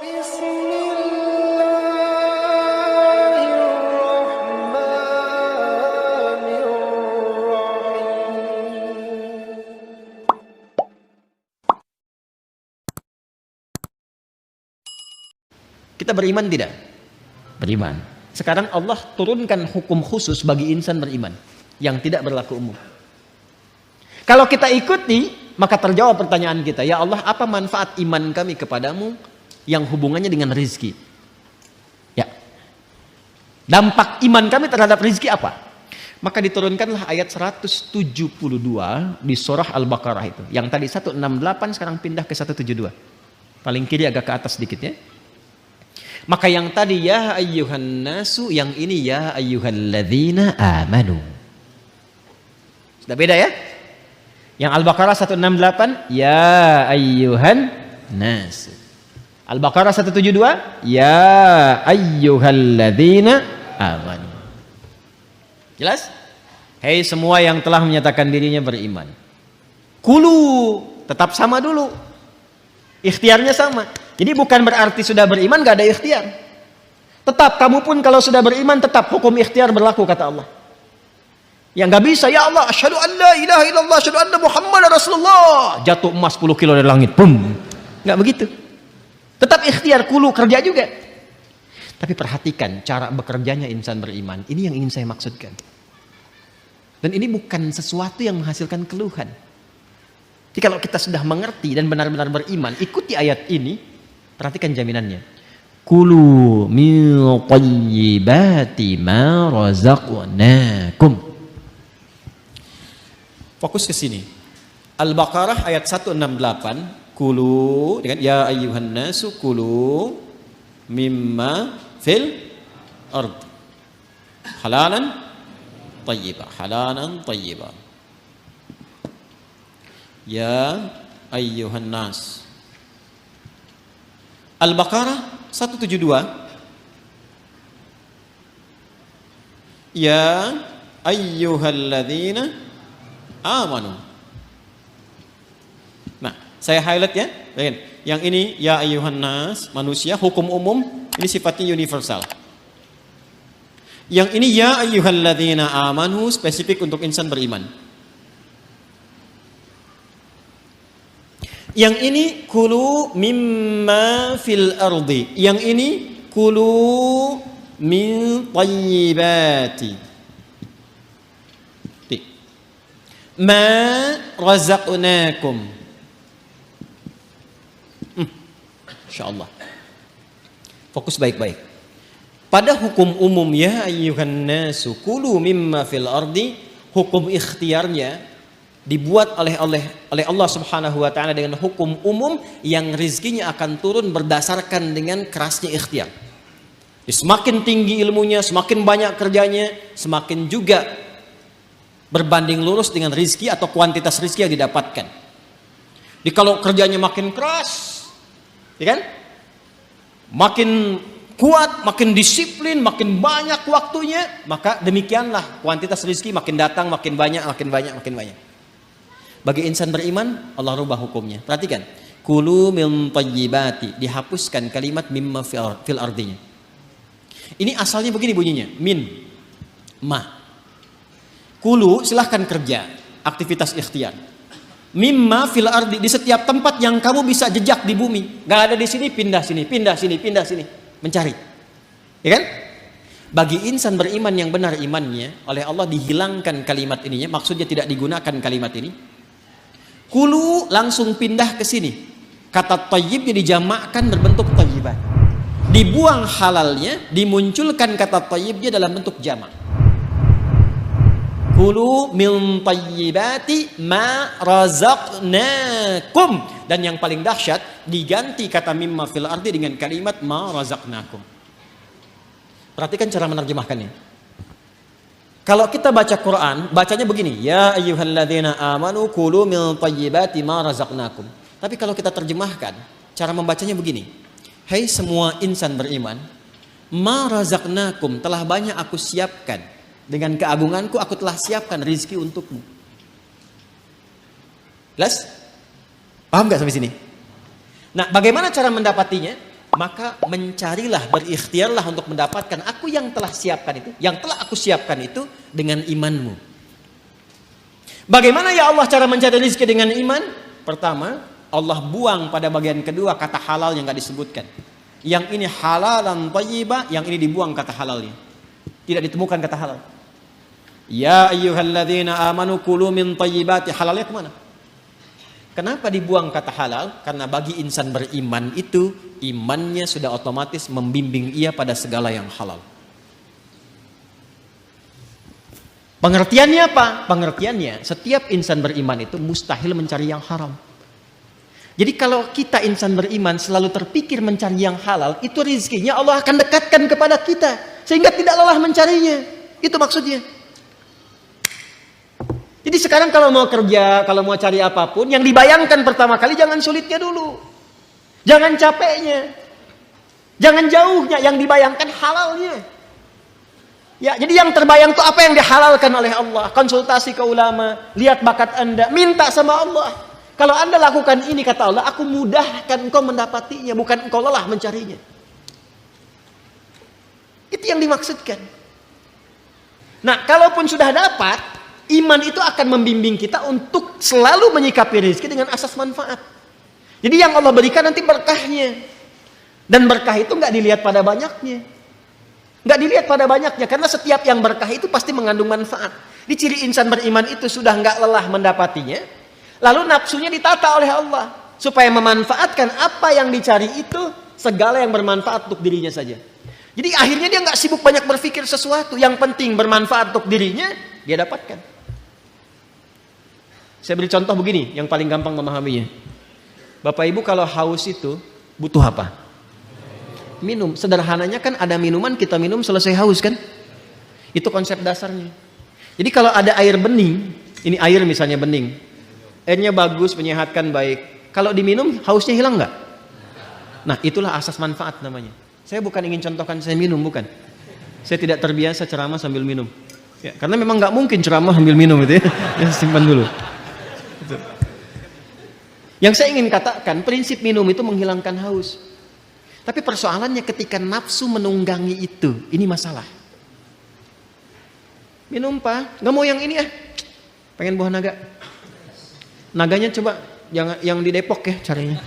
Kita beriman tidak? Beriman. Sekarang Allah turunkan hukum khusus bagi insan beriman yang tidak berlaku umum. Kalau kita ikuti, maka terjawab pertanyaan kita, ya Allah, apa manfaat iman kami kepadamu yang hubungannya dengan rizki? Ya. Dampak iman kami terhadap rizki apa? Maka diturunkanlah ayat 172 di surah Al-Baqarah itu. Yang tadi 168 sekarang pindah ke 172. Paling kiri agak ke atas sedikit ya. Maka yang tadi ya ayyuhan nasu, yang ini ya ayyuhalladzina amanu. Sudah beda ya? Yang Al-Baqarah 168 ya ayyuhan nasu. Al-Baqarah 172 ya ayyuhalladzina amanu. Jelas? Hei semua yang telah menyatakan dirinya beriman. Kulu tetap sama dulu. Ikhtiarnya sama. Jadi bukan berarti sudah beriman gak ada ikhtiar. Tetap kamu pun kalau sudah beriman tetap hukum ikhtiar berlaku kata Allah. Yang gak bisa, ya Allah, asyhadu an la ilaha illallah, asyhadu anna Muhammadar Rasulullah. Jatuh emas 10 kilo dari langit, bum. Gak begitu. Tetap ikhtiar, kulu kerja juga. Tapi perhatikan cara bekerjanya insan beriman. Ini yang ingin saya maksudkan. Dan ini bukan sesuatu yang menghasilkan keluhan. Jadi kalau kita sudah mengerti dan benar-benar beriman, ikuti ayat ini, perhatikan jaminannya. Kulu min thayyibati ma razaqnakum. Fokus ke sini. Al-Baqarah ayat 168, kulu dengan ya ayyuhan nasu kulu mimma fil ard. Halalan thayyibah, halalan thayyibah. Ya ayyuhan nas. Al-Baqarah 172. Ya ayyuhalladzina amanu. Nah, saya highlight ya. Yang ini ya ayyuhan nas, manusia, hukum umum, ini sifatnya universal. Yang ini ya ayyuhalladzina amanu, spesifik untuk insan beriman. Yang ini kulu mimma fil ardi. Yang ini kulu min thayyibati ma razaqnakum. Insyaallah. Fokus baik-baik. Pada hukum umum ya ayyuhan nasu kulu mimma fil ardi, hukum ikhtiarnya dibuat oleh Allah Subhanahu wa taala dengan hukum umum yang rizkinya akan turun berdasarkan dengan kerasnya ikhtiar. Semakin tinggi ilmunya, semakin banyak kerjanya, semakin juga berbanding lurus dengan rizki atau kuantitas rizki yang didapatkan. Jadi kalau kerjanya makin keras, ya kan? Makin kuat, makin disiplin, makin banyak waktunya, maka demikianlah kuantitas rizki makin datang, makin banyak, makin banyak, makin banyak. Bagi insan beriman, Allah rubah hukumnya. Perhatikan, kulu min thayyibati, dihapuskan kalimat mimma fil ardinya. Ini asalnya begini bunyinya, min, ma. Kulu silahkan kerja, aktivitas ikhtiar. Mimma fil ardi, di setiap tempat yang kamu bisa jejak di bumi. Gak ada di sini, pindah sini, pindah sini, pindah sini, mencari. Ya kan? Bagi insan beriman yang benar imannya, oleh Allah dihilangkan kalimat ininya, maksudnya tidak digunakan kalimat ini. Kulu langsung pindah ke sini. Kata thayyibnya dijamakkan berbentuk thayyibat. Dibuang halalnya, dimunculkan kata thayyibnya dalam bentuk jamak. Kulu min thayyibati ma razaqnakum. Dan yang paling dahsyat, diganti kata mimma fil ardi dengan kalimat ma razaqnakum. Perhatikan cara menerjemahkannya. Kalau kita baca Quran, bacanya begini, ya ayyuhalladzina amanu kulu min thayyibati ma razaqnakum. Tapi kalau kita terjemahkan, cara membacanya begini. Hai semua insan beriman, ma razaqnakum, telah banyak aku siapkan. Dengan keagunganku aku telah siapkan rizki untukmu. Jelas? Paham gak sampai sini? Nah, bagaimana cara mendapatinya? maka mencarilah, berikhtiarlah untuk mendapatkan aku yang telah siapkan itu, yang telah aku siapkan itu dengan imanmu. Bagaimana ya Allah cara mencari rezeki dengan iman? Pertama, Allah buang pada bagian kedua kata halal yang gak disebutkan. Yang ini halalan thayyibah, yang ini dibuang kata halalnya. Tidak ditemukan kata halal. Ya ayyuhalladzina amanu kulu min thayyibati, halalnya kemana? Kenapa dibuang kata halal? Karena bagi insan beriman itu, imannya sudah otomatis membimbing ia pada segala yang halal. Pengertiannya apa? Pengertiannya, setiap insan beriman itu mustahil mencari yang haram. Jadi kalau kita insan beriman selalu terpikir mencari yang halal, itu rezekinya Allah akan dekatkan kepada kita. Sehingga tidak lelah mencarinya. Itu maksudnya. Jadi sekarang kalau mau kerja, kalau mau cari apapun, yang dibayangkan pertama kali jangan sulitnya dulu. Jangan capeknya. Jangan jauhnya, yang dibayangkan halalnya. Ya, jadi yang terbayang itu apa yang dihalalkan oleh Allah. Konsultasi ke ulama, lihat bakat Anda, minta sama Allah. Kalau Anda lakukan ini, kata Allah, aku mudahkan engkau mendapatinya, bukan engkau lelah mencarinya. Itu yang dimaksudkan. Nah, kalaupun sudah dapat, iman itu akan membimbing kita untuk selalu menyikapi rezeki dengan asas manfaat. Jadi yang Allah berikan nanti berkahnya. Dan berkah itu nggak dilihat pada banyaknya. Nggak dilihat pada banyaknya, karena setiap yang berkah itu pasti mengandung manfaat. Di ciri insan beriman itu sudah nggak lelah mendapatinya, lalu nafsunya ditata oleh Allah supaya memanfaatkan apa yang dicari itu, segala yang bermanfaat untuk dirinya saja. Jadi akhirnya dia nggak sibuk banyak berpikir sesuatu, yang penting bermanfaat untuk dirinya dia dapatkan. Saya beri contoh begini, yang paling gampang memahaminya. Bapak Ibu kalau haus itu butuh apa? Minum. Sederhananya kan ada minuman, kita minum selesai haus kan? Itu konsep dasarnya. Jadi kalau ada air bening, ini air misalnya bening, airnya bagus, menyehatkan, baik. Kalau diminum, hausnya hilang nggak? Nah, itulah asas manfaat namanya. Saya bukan ingin contohkan saya minum, bukan. Saya tidak terbiasa ceramah sambil minum. Ya, karena memang nggak mungkin ceramah sambil minum itu ya. Ya, simpan dulu. Itu. Yang saya ingin katakan, prinsip minum itu menghilangkan haus. Tapi persoalannya ketika nafsu menunggangi itu, ini masalah. Minum Pak, nggak mau yang ini ya, pengen buah naga. Naganya coba yang di Depok ya carinya.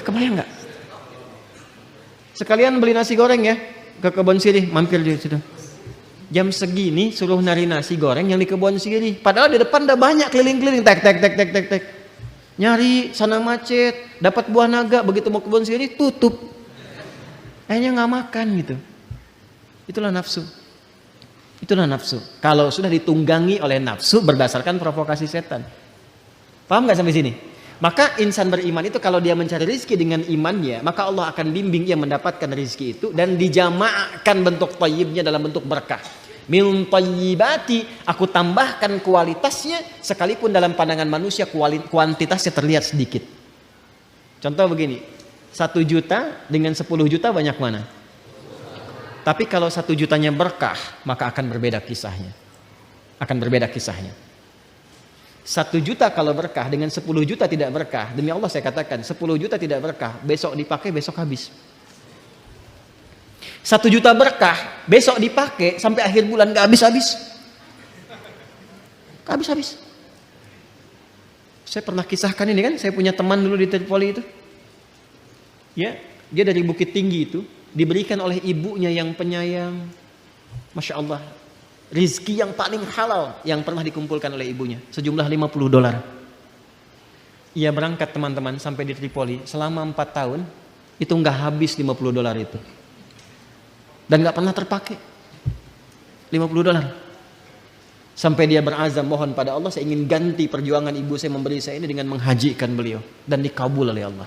Kebayang nggak? Sekalian beli nasi goreng ya ke Kebon Sirih, mampir di situ. Jam segini suruh nari nasi goreng yang di Kebon Sirih. Padahal di depan udah banyak keliling-keliling, tek. Nyari sana macet, dapat buah naga, begitu mau Kebon Sirih tutup. Akhirnya nggak makan gitu. Itulah nafsu. Itulah nafsu. Kalau sudah ditunggangi oleh nafsu berdasarkan provokasi setan. Paham nggak sampai sini? Maka insan beriman itu kalau dia mencari rezeki dengan imannya, maka Allah akan bimbing ia mendapatkan rezeki itu dan dijamaahkan bentuk thayyibnya dalam bentuk berkah. Min thayyibati, aku tambahkan kualitasnya, sekalipun dalam pandangan manusia kuantitasnya terlihat sedikit. Contoh begini, 1 juta dengan 10 juta banyak mana? Tapi kalau 1 jutanya berkah, maka akan berbeda kisahnya. Akan berbeda kisahnya. 1 juta kalau berkah dengan 10 juta tidak berkah, demi Allah saya katakan 10 juta tidak berkah, besok dipakai besok habis. 1 juta berkah, besok dipakai sampai akhir bulan gak habis-habis. Gak habis-habis. Saya pernah kisahkan ini kan, saya punya teman dulu di Tripoli itu. Ya, dia dari Bukit Tinggi itu, diberikan oleh ibunya yang penyayang. Masya Allah. Rizki yang paling halal yang pernah dikumpulkan oleh ibunya. Sejumlah $50. Ia berangkat teman-teman sampai di Tripoli. Selama 4 tahun, itu gak habis $50 itu. Dan gak pernah terpakai $50. Sampai dia berazam mohon pada Allah, saya ingin ganti perjuangan ibu saya memberi saya ini dengan menghajikan beliau. Dan dikabul oleh Allah.